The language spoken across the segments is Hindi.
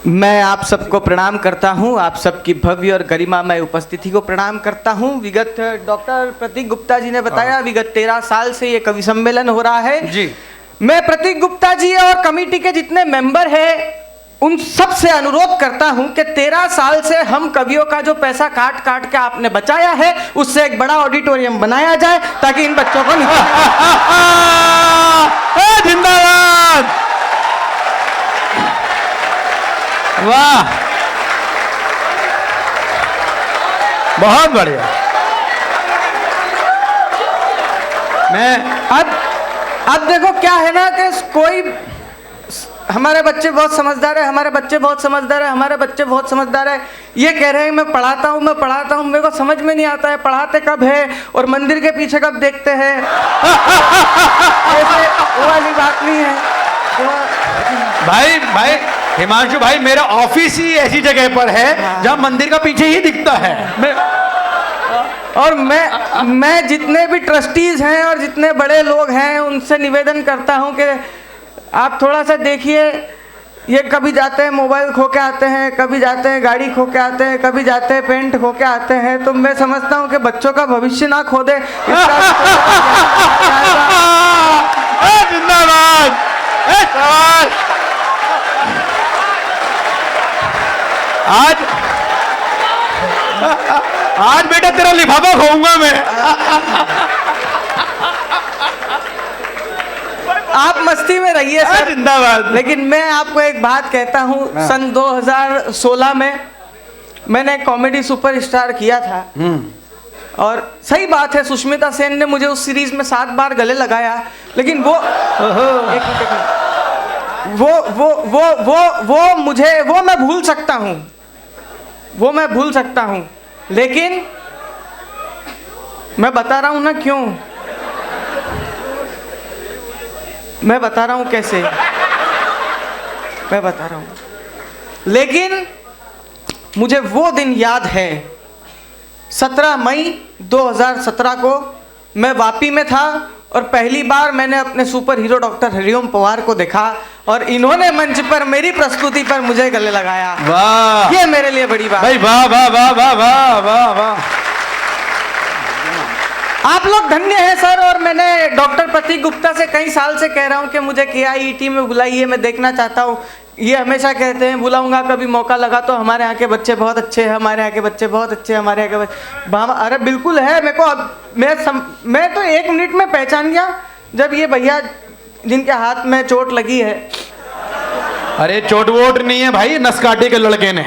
मैं आप सबको प्रणाम करता हूं, आप सबकी भव्य और गरिमामय उपस्थिति को प्रणाम करता हूं। विगत डॉक्टर प्रतीक गुप्ता जी ने बताया विगत 13 साल से ये कवि सम्मेलन हो रहा है जी। मैं प्रतीक गुप्ता जी और कमेटी के जितने मेंबर हैं उन सब से अनुरोध करता हूं कि 13 साल से हम कवियों का जो पैसा काट काट के आपने बचाया है उससे एक बड़ा ऑडिटोरियम बनाया जाए ताकि इन बच्चों को जिंदाबाद, वाह, बहुत बढ़िया। मैं अब देखो क्या है ना कि कोई हमारे बच्चे बहुत समझदार है, हमारे बच्चे बहुत समझदार है, हमारे बच्चे बहुत समझदार है, ये कह रहे हैं मैं पढ़ाता हूँ, मेरे को समझ में नहीं आता है पढ़ाते कब है और मंदिर के पीछे कब देखते हैं। ऐसे वो वाली बात नहीं है। भाई हिमांशु भाई, मेरा ऑफिस ही ऐसी जगह पर है जहां मंदिर का पीछे ही दिखता है। और मैं जितने भी ट्रस्टीज हैं और जितने बड़े लोग हैं उनसे निवेदन करता हूं कि आप थोड़ा सा देखिए, ये कभी जाते हैं मोबाइल खो के आते हैं, कभी जाते हैं गाड़ी खो के आते हैं, कभी जाते हैं पेंट खो के आते हैं, तो मैं समझता हूं कि बच्चों का भविष्य ना खो दे। जिंदाबाद। आज बेटा तेरा लिफाफा खोऊंगा मैं। आप मस्ती में रहिए सर, जिंदाबाद। लेकिन मैं आपको एक बात कहता हूँ, सन 2016 में मैंने कॉमेडी सुपरस्टार किया था और सही बात है सुष्मिता सेन ने मुझे उस सीरीज में 7 बार गले लगाया, लेकिन वो मैं भूल सकता हूँ, लेकिन मैं बता रहा हूँ ना क्यों, मैं बता रहा हूँ कैसे, मैं बता रहा हूँ। लेकिन मुझे वो दिन याद है 17 मई 2017 को मैं वापी में था और पहली बार मैंने अपने super hero doctor Hariom Pawar को देखा और इन्होंने मंच पर मेरी प्रस्तुति पर मुझे गले लगाया। वाह, ये मेरे लिए बड़ी बात भाई, वाह वाह वाह वाह वाह वाह वाह। आप लोग धन्य हैं सर। और मैंने डॉक्टर प्रतीक गुप्ता से कई साल से कह रहा हूं कि मुझे KIET में बुलाइए, मैं देखना चाहता हूं। ये हमेशा कहते हैं बुलाऊंगा, कभी मौका लगा तो हमारे यहाँ के बच्चे बहुत अच्छे हैं, हमारे यहाँ के बच्चे बहुत अच्छे हैं, हमारे यहाँ के बच्चे। अरे बिल्कुल है, मेरे को अब मैं तो 1 मिनट में पहचान गया जब ये भैया जिनके हाथ में चोट लगी है। अरे चोट वोट नहीं है भाई, नसकाटे के लड़के ने।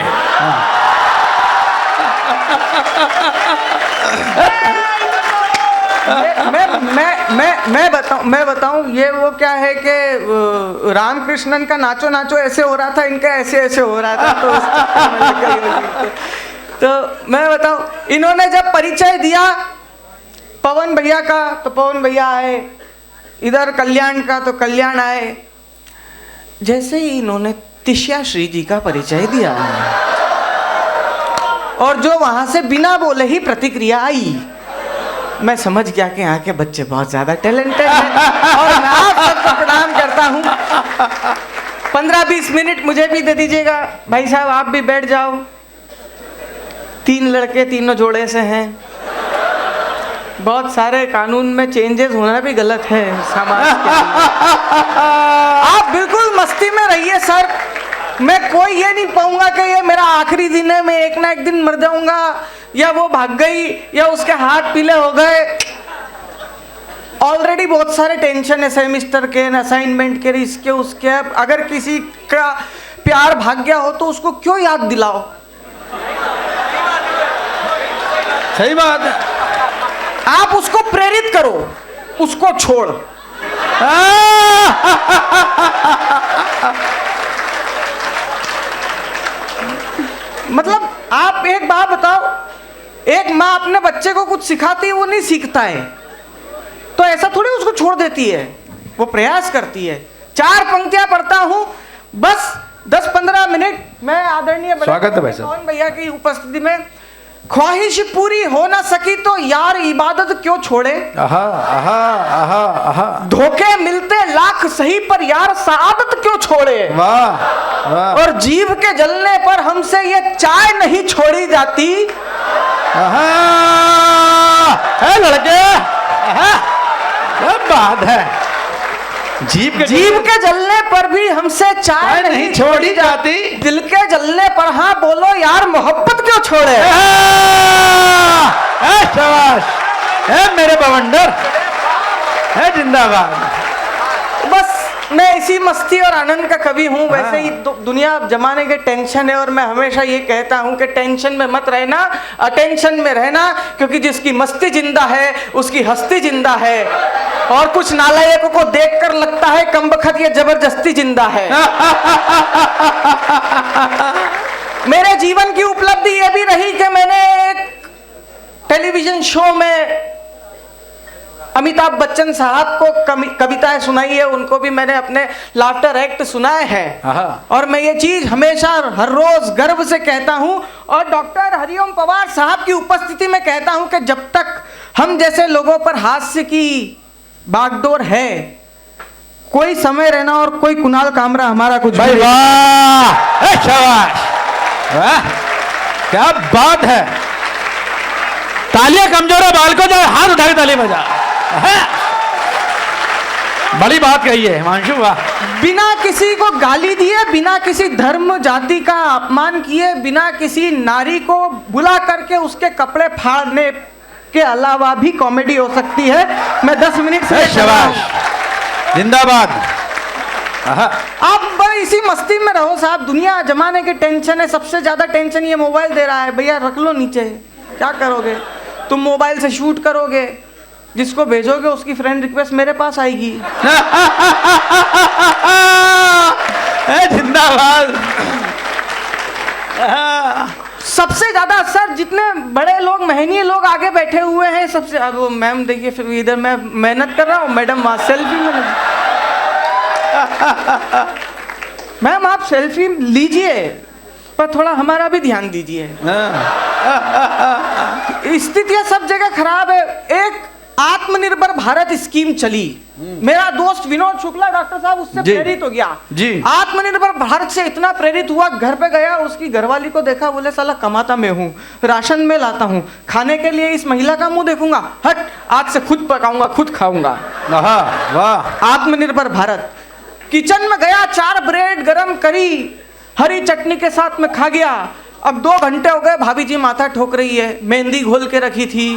मैं बताऊं ये वो क्या है कि रामकृष्णन का नाचो नाचो ऐसे हो रहा था, इनका ऐसे ऐसे हो रहा था। तो मैं बताऊं, इन्होंने जब परिचय दिया पवन भैया का तो पवन भैया आए, इधर कल्याण का तो कल्याण आए। जैसे ही इन्होंने तिष्या श्री जी का परिचय दिया और जो वहां से बिना बोले ही प्रतिक्रिया आई, मैं समझ गया कि यहाँ के बच्चे बहुत ज्यादा टैलेंटेड हैं और मैं आप सबको प्रणाम करता हूँ। 15-20 मिनट मुझे भी दे दीजिएगा भाई साहब, आप भी बैठ जाओ। 3 लड़के तीनों जोड़े से हैं, बहुत सारे कानून में चेंजेस होना भी गलत है समाज के लिए। आप बिल्कुल मस्ती में रहिए सर, मैं कोई ये नहीं पाऊंगा कि ये मेरा आखिरी दिन है, मैं एक ना एक दिन मर जाऊंगा या वो भाग गई या उसके हाथ पीले हो गए। ऑलरेडी बहुत सारे टेंशन है सेमिस्टर के, असाइनमेंट के, इसके उसके। अगर किसी का प्यार भाग गया हो तो उसको क्यों याद दिलाओ। सही बात है, आप उसको प्रेरित करो, उसको छोड़। मतलब आप एक बात बताओ, एक माँ अपने बच्चे को कुछ सिखाती है, वो नहीं सीखता है तो ऐसा थोड़ी उसको छोड़ देती है, वो प्रयास करती है। 4 पंक्तियां पढ़ता हूं बस 10-15 मिनट। मैं आदरणीय स्वागत है भाई साहब। पवन भैया की उपस्थिति में ख्वाहिश पूरी हो ना सकी तो यार इबादत क्यों छोड़े। आहा आहा आहा आहा, धोखे मिलते लाख सही पर यार सआदत क्यों छोड़े। वाह वाह, और जीभ के जलने पर हमसे ये चाय नहीं छोड़ी जाती। आहा, है लड़के, आहा, क्या बात है। जीभ के जलने पर भी हमसे चाय नहीं छोड़ी जाती। दिल के जलने पर हाँ बोलो यार मोहब्बत क्यों छोड़े। शाबाश, है मेरे बवंडर, है जिंदाबाद। बस मैं इसी मस्ती और आनंद का कवि हूँ। वैसे ही दुनिया जमाने के टेंशन है और मैं हमेशा ये कहता हूँ कि टेंशन में मत रहना, अटेंशन में रहना, क्योंकि जिसकी मस्ती जिंदा है उसकी हस्ती जिंदा है। और कुछ नालायकों को देखकर लगता है कमबख्त ये जबरदस्ती जिंदा है। मेरे जीवन की उपलब्धि ये भी रही कि मैंने एक टेलीविजन शो में अमिताभ बच्चन साहब को कविताएं सुनाई है, उनको भी मैंने अपने लाफ्टर एक्ट सुनाए हैं। और मैं ये चीज हमेशा हर रोज गर्व से कहता हूं और डॉक्टर हरिओम पवार साहब की उपस्थिति में कहता हूं कि जब तक हम जैसे लोगों पर हास्य की बागडोर है, कोई समय रहना और कोई कुणाल कामरा हमारा कुछ भाई वाह, शाबाश, वाह, क्या बात है। तालियां कमजोर है, बालकों जो हाथ उठा के ताली बजा, बड़ी बात कही है हिमांशु, वाह। बिना किसी को गाली दिए, बिना किसी धर्म जाति का अपमान किए, बिना किसी नारी को बुला करके उसके कपड़े फाड़ने के अलावा भी कॉमेडी हो सकती है। मैं 10 मिनट से शाबाश, जिंदाबाद। आप बड़े इसी मस्ती में रहो साहब। दुनिया जमाने की टेंशन है, सबसे ज्यादा टेंशन ये मोबाइल दे रहा है। भैया रख लो नीचे, क्या करोगे तुम? मोबाइल से शूट करोगे, जिसको भेजोगे उसकी फ्रेंड रिक्वेस्ट मेरे पास आएगी। जिंदाबाद। सबसे ज्यादा असर जितने बड़े लोग, महंगे लोग आगे बैठे हुए हैं, सबसे अब मैम देखिए, फिर इधर मैं मेहनत कर रहा हूँ, मैडम वहां सेल्फी में। मैम आप सेल्फी लीजिए पर थोड़ा हमारा भी ध्यान दीजिए। स्थितियां सब जगह खराब है। एक आत्मनिर्भर भारत स्कीम चली, मेरा दोस्त विनोद शुक्ला डॉक्टर साहब उससे प्रेरित हो गया जी। आत्मनिर्भर भारत से इतना प्रेरित हुआ, घर पे गया, उसकी घरवाली को देखा, बोले साला कमाता मैं हूँ, राशन में लाता हूँ, खाने के लिए इस महिला का मुंह देखूंगा, हट आज से खुद पकाऊंगा खुद खाऊंगा। वाह, आत्मनिर्भर भारत। किचन में गया, 4 ब्रेड गरम करी, हरी चटनी के साथ में खा गया। अब 2 घंटे हो गए, भाभी जी माथा ठोक रही है, मेहंदी घोल के रखी थी।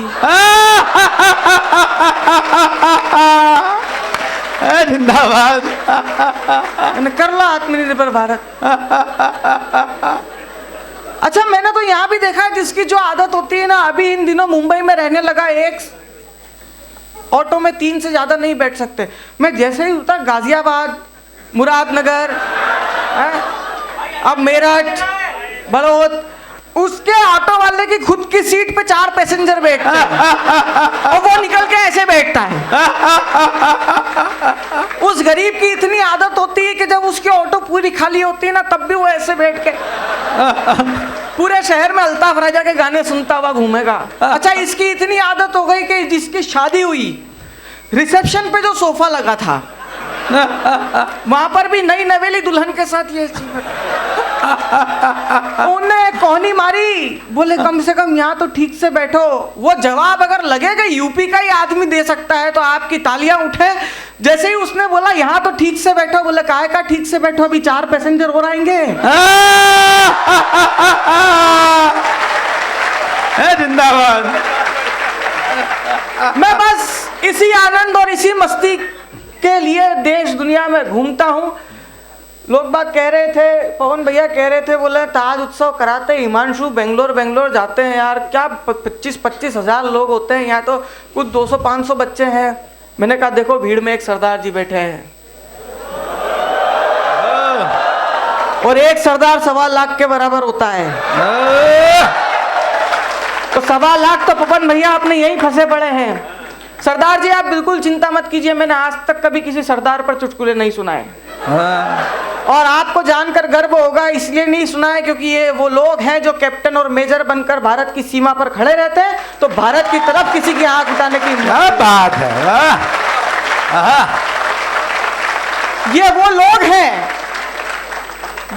जिंदाबाद। कर लो आत्मनिर्भर भारत। अच्छा मैंने तो यहाँ भी देखा है, जिसकी जो आदत होती है ना, अभी इन दिनों मुंबई में रहने लगा, एक ऑटो में 3 से ज्यादा नहीं बैठ सकते। मैं जैसे ही उतर गाजियाबाद, मुरादनगर, अब मेरठ, बड़ौद, उसके ऑटो वाले की खुद की सीट पे 4 पैसेंजर बैठते हैं और वो निकल के ऐसे बैठता है। उस गरीब की इतनी आदत होती है कि जब उसकी ऑटो पूरी खाली होती है ना, तब भी वो ऐसे बैठ के पूरे शहर में अल्ताफ राजा के गाने सुनता हुआ घूमेगा। अच्छा इसकी इतनी आदत हो गई कि जिसकी शादी हुई, रिसेप्शन पे जो सोफा लगा था वहां पर भी नई नवेली दुल्हन के साथ ये उन्हें कौनी मारी, बोले कम से कम यहाँ तो ठीक से बैठो। वो जवाब अगर लगेगा यूपी का ही आदमी दे सकता है तो आपकी तालियां उठे। जैसे ही उसने बोला यहाँ तो ठीक से बैठो, बोले काहे का ठीक से बैठो, अभी 4 पैसेंजर और आएंगे। जिंदाबाद। मैं बस इसी आनंद और इसी मस्ती के लिए देश दुनिया में घूमता हूँ। लोग बात कह रहे थे, पवन भैया कह रहे थे, बोले ताज उत्सव कराते हिमांशु बेंगलोर जाते हैं यार, क्या 25-25 हजार लोग होते हैं, यहाँ तो कुछ 200-500 बच्चे हैं। मैंने कहा देखो भीड़ में एक सरदार जी बैठे हैं और एक सरदार 1.25 लाख के बराबर होता है, तो 1.25 लाख तो पवन भैया अपने यहीं फंसे पड़े हैं। सरदार जी आप बिल्कुल चिंता मत कीजिए, मैंने आज तक कभी किसी सरदार पर चुटकुले नहीं सुनाए। और आपको जानकर गर्व होगा, इसलिए नहीं सुना है क्योंकि ये वो लोग हैं जो कैप्टन और मेजर बनकर भारत की सीमा पर खड़े रहते हैं, तो भारत की तरफ किसी की आंख उठाने की क्या बात है। ये वो लोग हैं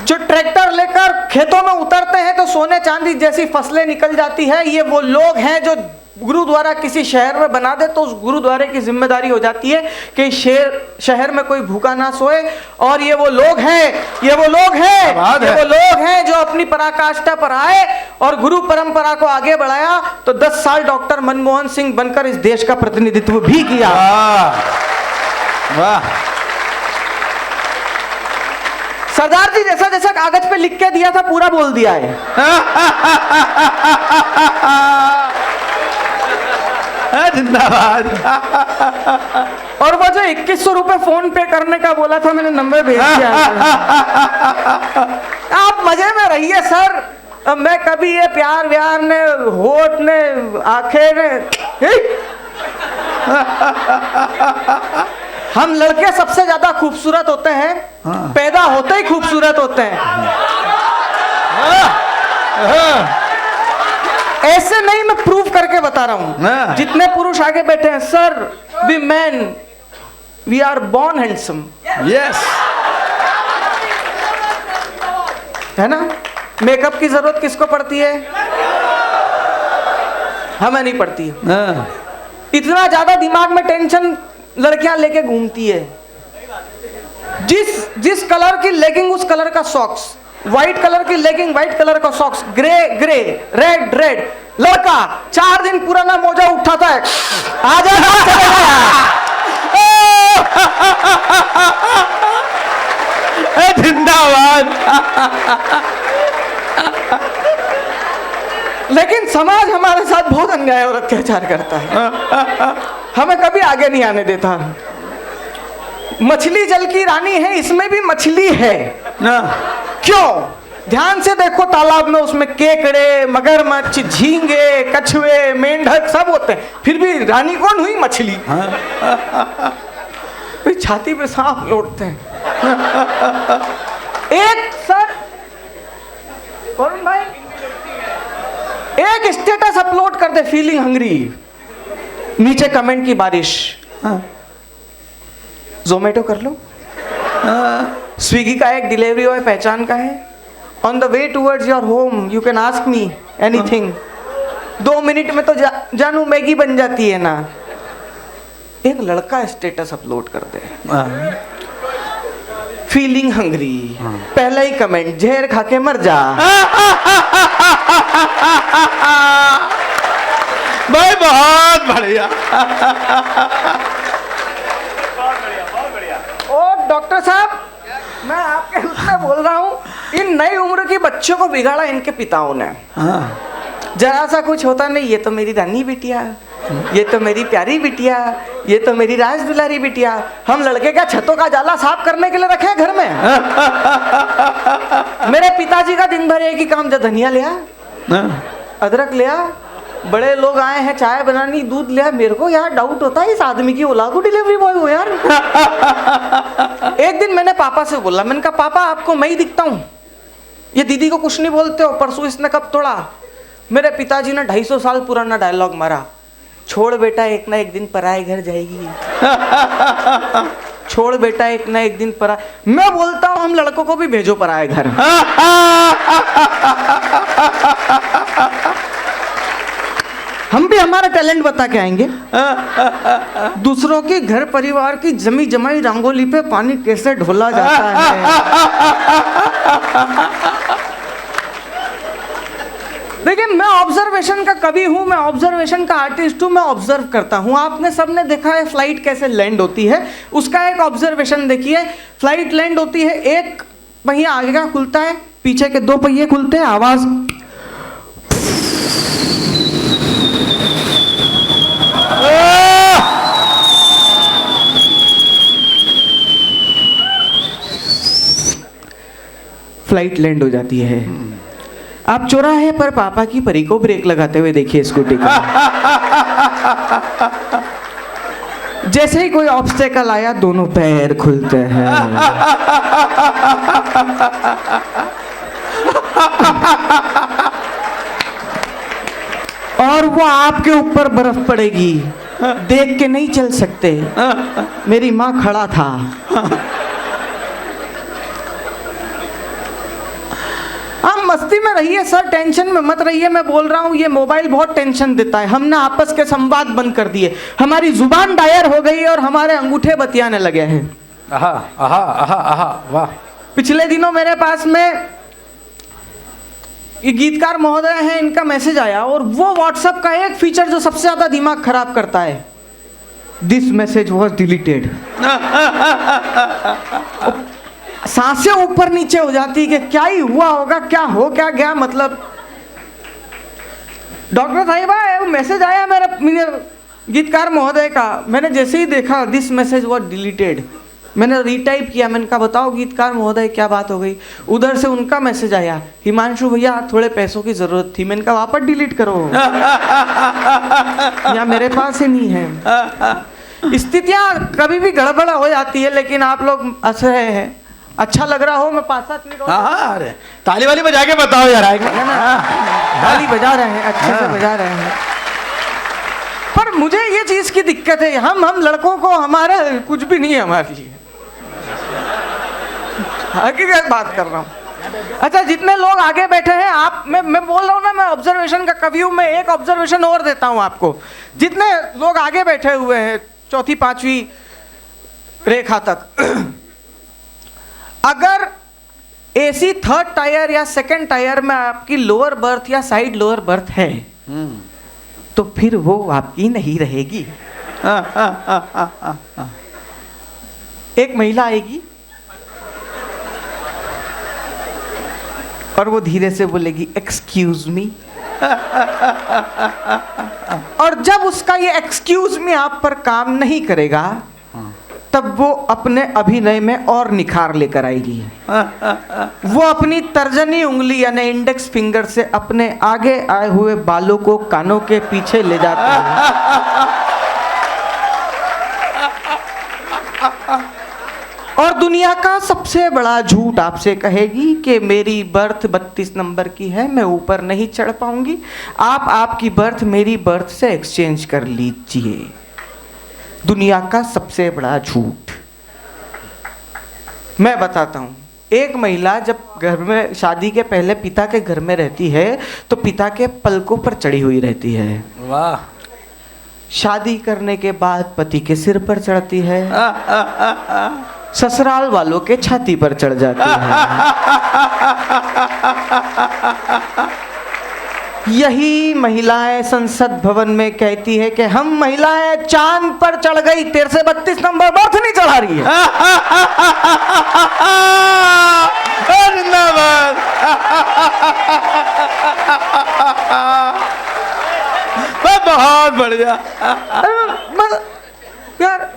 जो ट्रैक्टर लेकर खेतों में उतरते हैं तो सोने चांदी जैसी फसलें निकल जाती है। ये वो लोग हैं जो गुरुद्वारा किसी शहर में बना दे तो उस गुरुद्वारे की जिम्मेदारी हो जाती है कि शहर में कोई भूखा ना सोए। और ये वो लोग हैं जो अपनी पराकाष्ठा पर आए और गुरु परंपरा को आगे बढ़ाया, तो 10 साल डॉक्टर मनमोहन सिंह बनकर इस देश का प्रतिनिधित्व भी किया। वाह। सरदार जी जैसा जैसा कागज पे लिख के दिया था पूरा बोल दिया है। जिंदाबाद। और वो जो 2100 रुपए फोन पे करने का बोला था, मैंने नंबर भेज दिया। आप मजे में रहिए सर, मैं कभी ये प्यार व्यार ने होठ ने आंखें ने, हम लड़के सबसे ज्यादा खूबसूरत होते हैं, पैदा होते ही खूबसूरत होते हैं। ऐसे नहीं, मैं प्रूव करके बता रहा हूं। जितने पुरुष आगे बैठे हैं, sir we man we are born handsome. Yes, है ना। मेकअप की जरूरत किसको पड़ती है? हमें नहीं पड़ती है। इतना ज्यादा दिमाग में टेंशन लड़कियां लेके घूमती है। जिस कलर की लेगिंग उस कलर का सॉक्स, व्हाइट कलर की लेगिंग व्हाइट कलर का socks, grey grey, red red. लड़का 4 दिन पुराना मोजा उठाता है, आ जा जिंदाबाद। लेकिन समाज हमारे साथ बहुत अन्याय और अत्याचार करता है, हमें कभी आगे नहीं आने देता। मछली जल की रानी है, इसमें भी मछली है। क्यों? ध्यान से देखो तालाब में, उसमें केकड़े, मगरमच्छ, झींगे, कछुए, मेंढक सब होते हैं, फिर भी रानी कौन हुई? मछली। छाती पे सांप लौटते हैं। एक सर वरुण भाई एक स्टेटस अपलोड कर दे, फीलिंग हंग्री, नीचे कमेंट की बारिश। जोमेटो कर लो, स्विगी का एक डिलीवरी बॉय पहचान का है, on the way towards your home you can ask me anything. 2 minute में तो जानू मैगी बन जाती है ना। एक लड़का स्टेटस अपलोड कर दे, फीलिंग हंग्री, पहला ही कमेंट, जहर खा के मर जा। भाई बहुत बढ़िया। ओ डॉक्टर साहब, मैं आपके उसमें बोल रहा हूँ, इन नई उम्र के बच्चों को बिगाड़ा इनके पिताओं ने। जरा सा कुछ होता नहीं, ये तो मेरी रानी बिटिया, ये तो मेरी प्यारी बिटिया, ये तो मेरी राज दुलारी बिटिया। हम लड़के का छतों का जाला साफ करने के लिए रखे घर में। मेरे पिताजी का दिन भर एक ही काम, जो धनिया लिया, अदरक लिया, बड़े लोग आए हैं चाय बनानी, दूध लिया। मेरे को यार डाउट होता है, इस आदमी की औलाद को डिलीवरी बॉय हो यार। एक दिन मैंने पापा से बोला, मैंने कहा पापा आपको मैं ही दिखता हूँ, ये दीदी को कुछ नहीं बोलते हो, परसों इसने कब तोड़ा? मेरे पिताजी ने 250 साल पुराना डायलॉग मारा, छोड़ बेटा एक ना एक दिन पराए घर जाएगी। छोड़ बेटा एक ना एक दिन पराए। मैं बोलता हूँ हम लड़कों को भी भेजो पराए घर। हम भी हमारा टैलेंट बता के आएंगे। दूसरों की घर परिवार की जमी जमाई रंगोली पे पानी कैसे ढोला जाता है। देखिए मैं ऑब्जर्वेशन का कवि हूँ, मैं ऑब्जर्वेशन का आर्टिस्ट हूँ, मैं ऑब्जर्व करता हूँ। आपने सबने देखा है फ्लाइट कैसे लैंड होती है, उसका एक ऑब्जर्वेशन देखिए। फ्लाइट लैंड होती है, एक पहिया आगे का खुलता है, पीछे के 2 पहिए खुलते हैं, आवाज फ्लाइट लैंड हो जाती है। आप चौराहे पर पापा की परी को ब्रेक लगाते हुए देखिए स्कूटी का। जैसे ही कोई ऑब्स्टेकल आया दोनों पैर खुलते हैं। और वो आपके ऊपर बर्फ पड़ेगी, देख के नहीं चल सकते। मेरी माँ खड़ा था। हम मस्ती में रहिए सर, टेंशन में मत रहिए। मैं बोल रहा हूँ ये मोबाइल बहुत टेंशन देता है। हमने आपस के संवाद बंद कर दिए, हमारी जुबान डायर हो गई और हमारे अंगूठे बतियाने लगे हैं। आहा आहा आहा आहा, वाह। पिछले दिनों मेरे पास में ये गीतकार महोदय हैं, इनका मैसेज आया और वो व्हाट्सएप का एक फीचर जो सबसे ज्यादा दिमाग खराब करता है, दिस मैसेज वॉज डिलीटेड। सांसें ऊपर नीचे हो जाती कि क्या ही हुआ होगा, क्या हो क्या गया। मतलब डॉक्टर साहिबा मैसेज आया मेरे गीतकार महोदय का, मैंने जैसे ही देखा दिस मैसेज वॉज डिलीटेड, मैंने रीटाइप किया। मैंने कहा बताओ गीतकार महोदय क्या बात हो गई। उधर से उनका मैसेज आया, हिमांशु भैया थोड़े पैसों की जरूरत थी। मैंने कहा वापस डिलीट करो, या मेरे पास ही नहीं है। स्थितियां कभी भी गड़बड़ हो जाती है, लेकिन आप लोग हंस रहे हैं, अच्छा लग रहा हो। मैं 5-7 मिनट हाँ, अरे ताली वाली बजा के बताओ यार। ताली बजा रहे हैं, अच्छे से बजा रहे हैं। पर मुझे ये चीज की दिक्कत है, हम लड़कों को हमारा कुछ भी नहीं है हमारे लिए। हकीकत बात कर रहा हूँ। अच्छा जितने लोग आगे बैठे हैं, आप मैं बोल रहा हूँ ना, मैं ऑब्जर्वेशन का कवि हूँ। मैं एक ऑब्जर्वेशन और देता हूँ आपको। जितने लोग आगे बैठे हुए हैं 4th-5वीं रेखा तक, अगर एसी 3rd टायर या 2nd टायर में आपकी लोअर बर्थ या साइड लोअर बर्थ है, तो फिर वो आपकी नहीं रहेगी। एक महिला आएगी और वो धीरे से बोलेगी एक्सक्यूज मी, और जब उसका ये एक्सक्यूज मी आप पर काम नहीं करेगा, तब वो अपने अभिनय में और निखार लेकर आएगी। वो अपनी तर्जनी उंगली यानी इंडेक्स फिंगर से अपने आगे आए हुए बालों को कानों के पीछे ले जाती है और दुनिया का सबसे बड़ा झूठ आपसे कहेगी कि मेरी बर्थ 32 नंबर की है, मैं ऊपर नहीं चढ़ पाऊंगी। आप आपकी बर्थ मेरी बर्थ से एक्सचेंज कर लीजिए। दुनिया का सबसे बड़ा झूठ। मैं बताता हूँ, एक महिला जब घर में शादी के पहले पिता के घर में रहती है तो पिता के पलकों पर चढ़ी हुई रहती है। वाह। शादी करने के बाद पति के सिर पर चढ़ती है, ससुराल वालों के छाती पर चढ़ जाती है। यही महिलाएं संसद भवन में कहती है कि हम महिलाएं चांद पर चढ़ गई, तेरे से 32 नंबर बर्थ नहीं चढ़ा रही है। बहुत बढ़िया यार।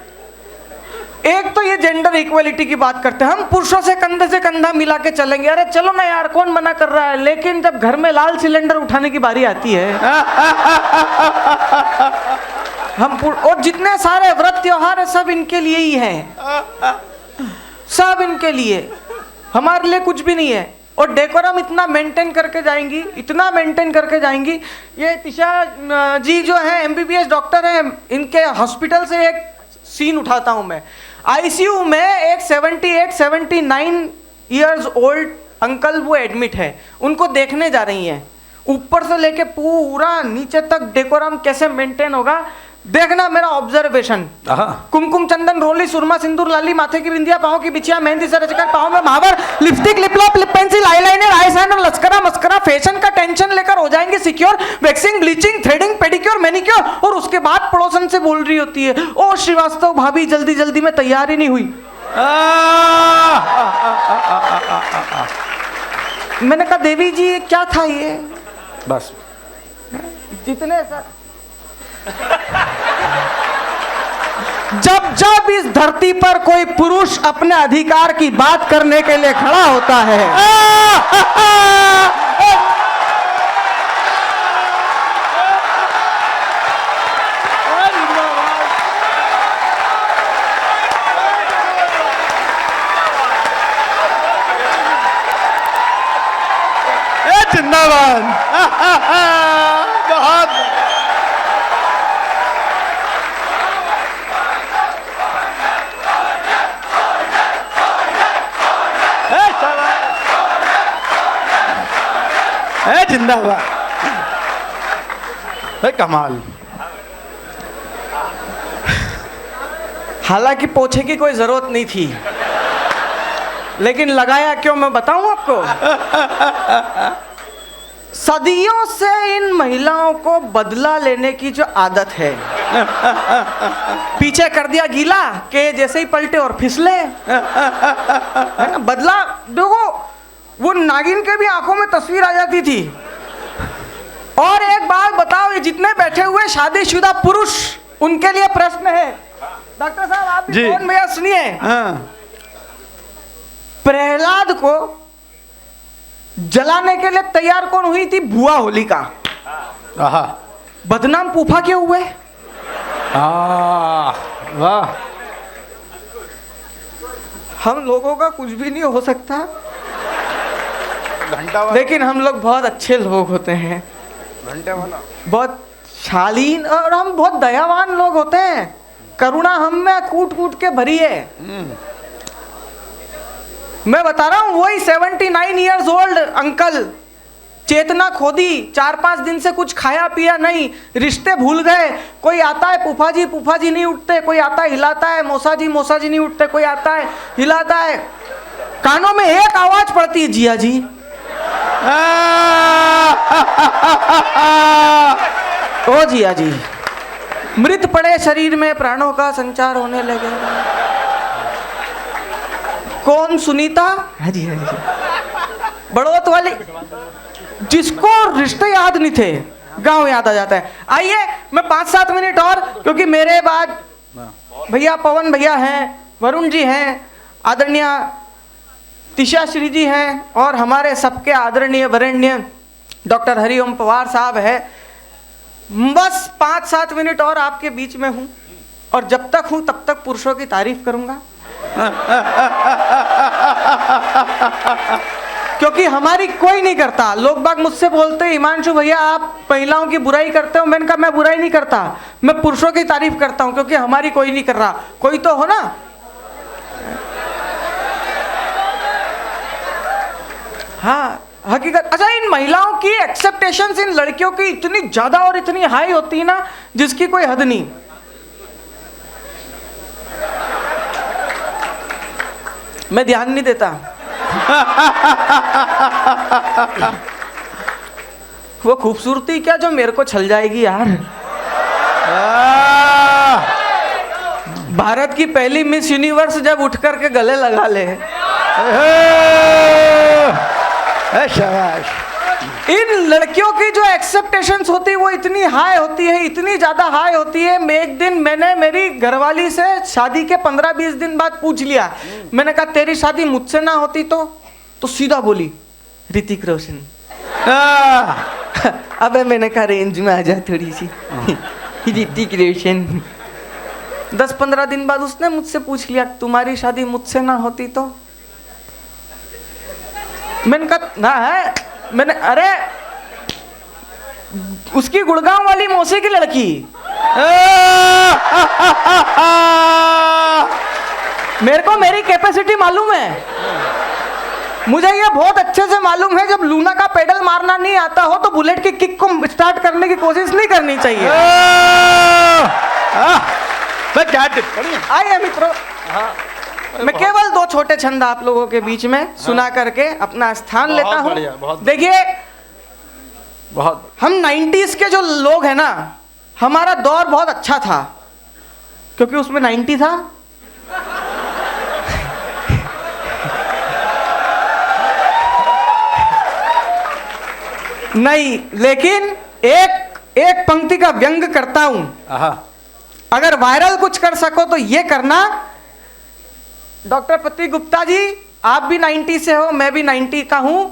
एक तो ये जेंडर इक्वलिटी की बात करते हैं, हम पुरुषों से कंधा मिला के चलेंगे। अरे चलो ना यार, कौन मना कर रहा है। लेकिन जब घर में लाल सिलेंडर उठाने की बारी आती है, हम और जितने सारे व्रत त्योहार है सब इनके लिए ही हैं, सब इनके लिए, हमारे लिए कुछ भी नहीं है। और डेकोरम इतना मेंटेन करके जाएंगी, इतना मेंटेन करके जाएंगी। ये तिशा जी जो है MBBS डॉक्टर है, इनके हॉस्पिटल से एक सीन उठाता हूं मैं। आईसीयू में एक 78-79 इयर्स ओल्ड अंकल वो एडमिट है, उनको देखने जा रही हैं। ऊपर से लेके पूरा नीचे तक डेकोरम कैसे मेंटेन होगा देखना, मेरा ऑब्जर्वेशन। कुमकुम चंदन रोली सुरमा सिंदूर लाली माथे की बिंदिया पाँव की बिछिया मेहंदी से रचकर पाँव में महावर लिपस्टिक लिप लॉप lip pencil eyeliner eye shiner लस्करा मस्करा फैशन का टेंशन लेकर हो जाएंगे secure. Waxing bleaching threading pedicure manicure. और उसके बाद पड़ोसन से बोल रही होती है, ओ श्रीवास्तव भाभी जल्दी जल्दी में तैयार ही नहीं हुई। मैंने कहा देवी जी क्या था ये, बस जितने सर जब जब इस धरती पर कोई पुरुष अपने अधिकार की बात करने के लिए खड़ा होता है, पवन बहुत जिंदाबाद। कमाल। हालांकि पोछे की कोई जरूरत नहीं थी, लेकिन लगाया क्यों मैं बताऊं आपको। सदियों से इन महिलाओं को बदला लेने की जो आदत है, पीछे कर दिया गीला के जैसे ही पलटे और फिसले, है ना। बदला देखो, वो नागिन के भी आंखों में तस्वीर आ जाती थी। और एक बात बताओ, ये जितने बैठे हुए शादीशुदा पुरुष, उनके लिए प्रश्न है। डॉक्टर साहब आप भी कौन भैया सुनिए। प्रहलाद को जलाने के लिए तैयार कौन हुई थी? बुआ होलिका। बदनाम फूफा क्यों हुए? वाह। हम लोगों का कुछ भी नहीं हो सकता, लेकिन हम लोग बहुत अच्छे लोग होते हैं, बहुत शालीन, और हम बहुत दयावान लोग होते हैं। करुणा हम में कूट कूट के भरी है। मैं बता रहा हूँ, वही 79 इयर्स ओल्ड अंकल, चेतना खोदी, 4-5 दिन से कुछ खाया पिया नहीं, रिश्ते भूल गए। कोई आता है फूफा जी नहीं उठते, कोई आता है हिलाता है मौसा जी नहीं उठते, कोई आता है हिलाता है, कानों में एक आवाज पड़ती है, जिया जी। ओ जिया जी, मृत पड़े शरीर में प्राणों का संचार होने लगे। कौन? सुनीता? हाँ जी। बड़ौत वाली, जिसको रिश्ते याद नहीं थे, गांव याद आ जाता है। आइए मैं 5-7 मिनट और, क्योंकि मेरे बाद भैया पवन भैया हैं, वरुण जी हैं, आदरणीय तिशा श्री जी हैं, और हमारे सबके आदरणीय वरेण्य डॉक्टर हरिओम पवार साहब है। बस 5-7 मिनट और आपके बीच में हूं, और जब तक हूं तब तक पुरुषों की तारीफ करूंगा। क्योंकि हमारी कोई नहीं करता। लोग बाग मुझसे बोलते हैं, हिमांशु भैया आप महिलाओं की बुराई करते हो। मैंने कहा मैं बुराई नहीं करता, मैं पुरुषों की तारीफ करता हूं, क्योंकि हमारी कोई नहीं कर रहा। कोई तो हो ना। हाँ हकीकत। अच्छा, इन महिलाओं की एक्सेप्टेशंस इन लड़कियों की इतनी ज्यादा और इतनी हाई होती है ना, जिसकी कोई हद नहीं। मैं ध्यान नहीं देता। वो खूबसूरती क्या जो मेरे को छल जाएगी यार। भारत की पहली मिस यूनिवर्स जब उठ करके गले लगा ले, शाबाश। इन लड़कियों की जो एक्सेप्टेशंस होती है वो इतनी हाई होती है, इतनी ज्यादा हाई होती है। मैं एक दिन मैंने मेरी घरवाली से शादी के 15-20 दिन बाद पूछ लिया, मैंने कहा तेरी शादी मुझसे ना होती तो सीधा बोली ऋतिक रोशन। अबे मैंने कहा रेंज में आ जा थोड़ी सी। ऋतिक रोशन। 10-15 दिन बाद उसने मुझसे पूछ लिया तुम्हारी शादी मुझसे ना होती तो? मैंने कहा ना है। मैंने, अरे उसकी गुड़गांव वाली मौसी की लड़की। मेरे को मेरी कैपेसिटी मालूम है, मुझे ये बहुत अच्छे से मालूम है, जब लूना का पेडल मारना नहीं आता हो तो बुलेट की किक को स्टार्ट करने की कोशिश नहीं करनी चाहिए। आइए मित्रों, मैं केवल 2 छोटे छंद आप लोगों के बीच में सुना करके अपना स्थान लेता हूँ। देखिए, हम 90s के जो लोग हैं ना, हमारा दौर बहुत अच्छा था, क्योंकि उसमें 90 था। नहीं, लेकिन एक पंक्ति का व्यंग करता हूं। अगर वायरल कुछ कर सको तो ये करना। डॉक्टर प्रतीक गुप्ता जी, आप भी 90 से हो, मैं भी 90 का हूं।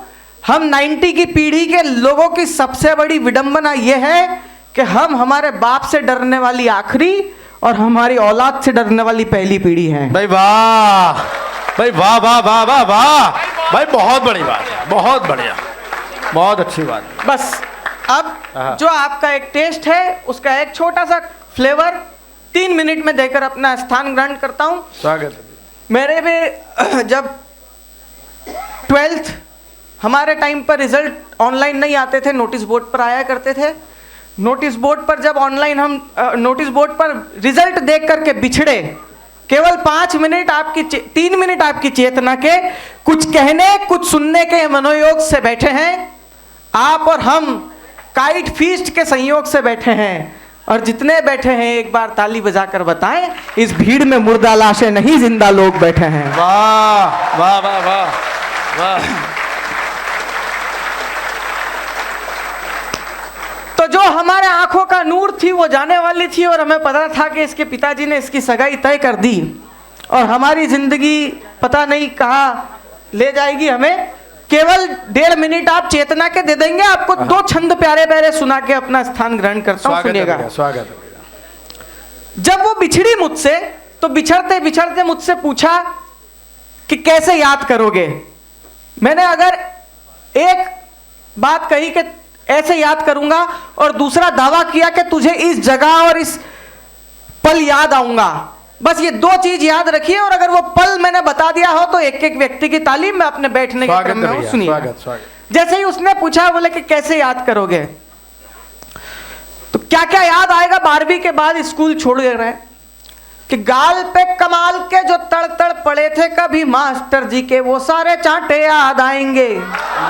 हम 90 की पीढ़ी के लोगों की सबसे बड़ी विडंबना यह है कि हम हमारे बाप से डरने वाली आखिरी और हमारी औलाद से डरने वाली पहली पीढ़ी है। भाई वाह, भाई वाह वाह वाह वाह वाह, भाई बहुत बड़ी बात है, बहुत बढ़िया। बहुत अच्छी बात। बस अब हाँ। जो आपका एक टेस्ट है उसका एक छोटा सा फ्लेवर 3 मिनट में देकर अपना स्थान ग्रहण करता हूँ। स्वागत है। मेरे भी जब 12th हमारे टाइम पर रिजल्ट ऑनलाइन नहीं आते थे, नोटिस बोर्ड पर आया करते थे। नोटिस बोर्ड पर जब ऑनलाइन हम नोटिस बोर्ड पर रिजल्ट देख करके बिछड़े, केवल 5 मिनट 3 मिनट आपकी चेतना के कुछ कहने कुछ सुनने के मनोयोग से बैठे हैं आप, और हम काइट फीस्ट के संयोग से बैठे हैं। और जितने बैठे हैं एक बार ताली बजाकर बताएं, इस भीड़ में मुर्दा लाशें नहीं, जिंदा लोग बैठे हैं। वाह वाह वाह वाह वाह। तो जो हमारे आंखों का नूर थी वो जाने वाली थी, और हमें पता था कि इसके पिताजी ने इसकी सगाई तय कर दी और हमारी जिंदगी पता नहीं कहाँ ले जाएगी हमें। केवल 1.5 मिनट आप चेतना के दे देंगे, आपको 2 छंद प्यारे प्यारे सुना के अपना स्थान ग्रहण करता हूँ, सुनिएगा। स्वागत है। जब वो बिछड़ी मुझसे तो बिछड़ते बिछड़ते मुझसे पूछा कि कैसे याद करोगे। मैंने अगर एक बात कही कि ऐसे याद करूंगा, और दूसरा दावा किया कि तुझे इस जगह और इस पल याद आऊंगा। बस ये 2 चीज याद रखिए, और अगर वो पल मैंने बता दिया हो तो एक एक व्यक्ति की तालीम में अपने बैठने के क्रम में हूं, सुनिए। जैसे ही उसने पूछा, बोले कि कैसे याद करोगे, तो क्या क्या याद आएगा। 12वीं के बाद स्कूल छोड़ गए रहे कि गाल पे कमाल के जो तड़ तड़ पड़े थे कभी मास्टर जी के, वो सारे चांटे याद आएंगे।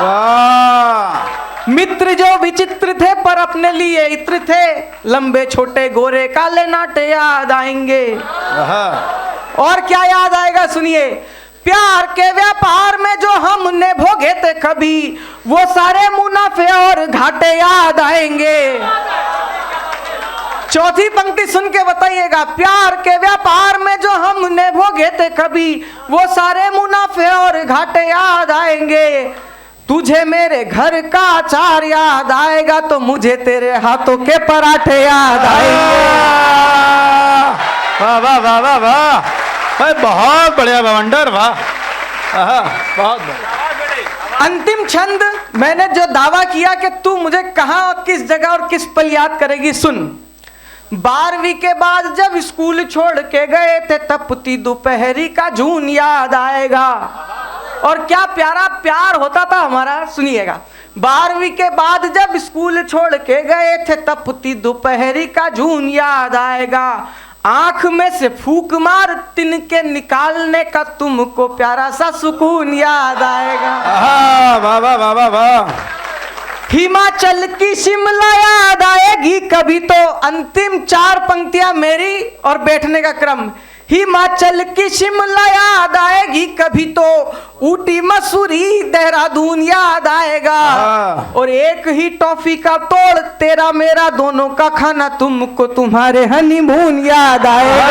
वाह। मित्र जो विचित्र थे पर अपने लिए इत्र थे, लंबे छोटे गोरे काले नाटे याद आएंगे। और क्या याद आएगा, सुनिए। प्यार के व्यापार में जो हमने भोगे थे कभी, वो सारे मुनाफे और घाटे याद आएंगे। चौथी पंक्ति सुन के बताइएगा। प्यार के व्यापार में जो हमने भोगे थे कभी, वो सारे मुनाफे और घाटे याद आएंगे। तुझे मेरे घर का अचार याद आएगा तो मुझे तेरे हाथों के पराठे याद आएंगे। वाह वाह वाह वाह वाह, बहुत बढ़िया वंडर, वाह बहुत बढ़िया। अंतिम छंद मैंने जो दावा किया कि तू मुझे कहां किस जगह और किस पल याद करेगी, सुन। 12वीं के बाद जब स्कूल छोड़ के गए थे, तपती दोपहरी का जून याद आएगा। और क्या प्यारा प्यार होता था हमारा, सुनिएगा। 12वीं के बाद जब स्कूल छोड़ के गए थे, तपती दोपहरी का जून याद आएगा। आंख में से फूक मार तिनके निकालने का तुमको प्यारा सा सुकून याद आएगा। वाह वाह वाह वाह वाह। हिमाचल की शिमला याद आएगी कभी तो। अंतिम 4 पंक्तियां मेरी और बैठने का क्रम। हिमाचल की शिमला याद आएगी कभी तो, ऊटी मसूरी देहरादून याद आएगा। और एक ही टॉफी का तोड़, तेरा मेरा दोनों का खाना, तुमको तुम्हारे हनीमून याद आएगा।